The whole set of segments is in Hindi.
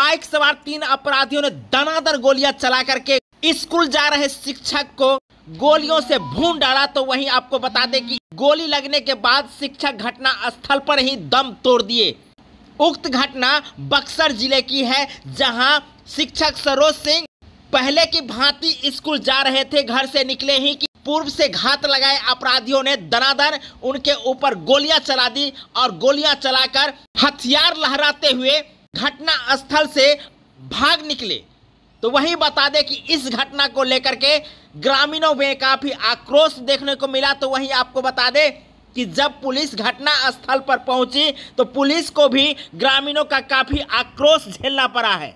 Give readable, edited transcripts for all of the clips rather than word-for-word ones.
बाइक सवार 3 अपराधियों ने दनादन गोलियां चला करके स्कूल जा रहे शिक्षक को गोलियों से भून डाला। तो वहीं आपको बता दें कि गोली लगने के बाद शिक्षक घटना स्थल पर ही दम तोड़ दिए। उक्त घटना बक्सर जिले की है, जहां शिक्षक सरोज सिंह पहले की भांति स्कूल जा रहे थे। घर से निकले ही कि पूर्व से घात लगाए अपराधियों ने दनादन उनके ऊपर गोलियां चला दी और गोलियां चलाकर हथियार लहराते हुए घटना स्थल से भाग निकले। तो वहीं बता दें कि इस घटना को लेकर के ग्रामीणों में काफी आक्रोश देखने को मिला। तो वहीं आपको बता दें कि जब पुलिस घटना स्थल पर पहुंची तो पुलिस को भी ग्रामीणों का काफी आक्रोश झेलना पड़ा है।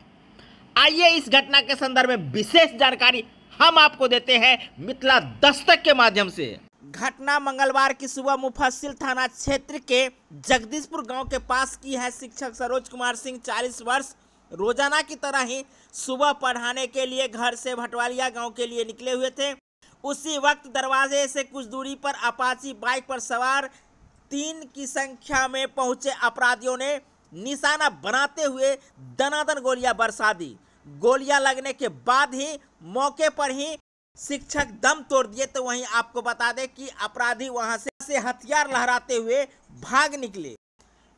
आइए इस घटना के संदर्भ में विशेष जानकारी हम आपको देते हैं मिथिला दस्तक के माध्यम से। घटना मंगलवार की सुबह मुफस्सिल थाना क्षेत्र के जगदीशपुर गांव के पास की है। शिक्षक सरोज कुमार सिंह 40 वर्ष रोजाना की तरह ही सुबह पढ़ाने के लिए घर से भटवालिया गांव के लिए निकले हुए थे। उसी वक्त दरवाजे से कुछ दूरी पर अपाची बाइक पर सवार 3 की संख्या में पहुंचे अपराधियों ने निशाना बनाते हुए दनादन गोलियां बरसा दी। गोलियां लगने के बाद ही मौके पर ही शिक्षक दम तोड़ दिए। तो वहीं आपको बता दें कि अपराधी वहां से हथियार लहराते हुए भाग निकले।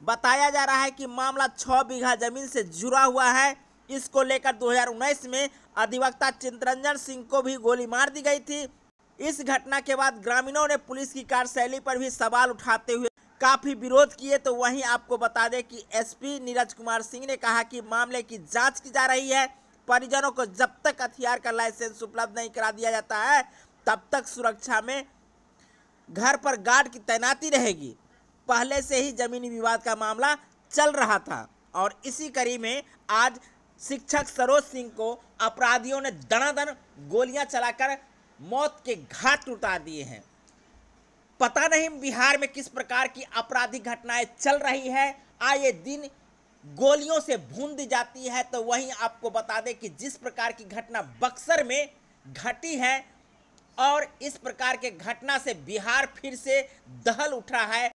बताया जा रहा है कि मामला 6 बीघा जमीन से जुड़ा हुआ है। इसको लेकर 2019 में अधिवक्ता चितरंजन सिंह को भी गोली मार दी गई थी। इस घटना के बाद ग्रामीणों ने पुलिस की कार्यशैली पर भी सवाल उठाते हुए काफी विरोध किए। तो वहीं आपको बता दें कि एसपी नीरज कुमार सिंह ने कहा कि मामले की जांच की जा रही है। परिजनों को जब तक हथियार का लाइसेंस उपलब्ध नहीं करा दिया जाता है तब तक सुरक्षा में घर पर गार्ड की तैनाती रहेगी। पहले से ही जमीनी विवाद का मामला चल रहा था और इसी कड़ी में आज शिक्षक सरोज सिंह को अपराधियों ने दनादन गोलियां चलाकर मौत के घाट उतार दिए हैं। पता नहीं बिहार में किस प्रकार की आपराधिक घटनाएं चल रही है, आए दिन गोलियों से भून दी जाती है। तो वहीं आपको बता दें कि जिस प्रकार की घटना बक्सर में घटी है और इस प्रकार के घटना से बिहार फिर से दहल उठ रहा है,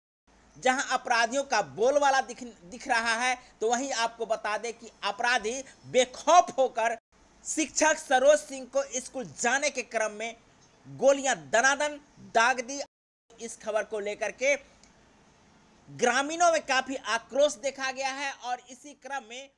जहां अपराधियों का बोलबाला दिख रहा है। तो वहीं आपको बता दें कि अपराधी बेखौफ होकर शिक्षक सरोज सिंह को स्कूल जाने के क्रम में गोलियां दनादन दाग दी। इस खबर को लेकर के ग्रामीणों में काफी आक्रोश देखा गया है और इसी क्रम में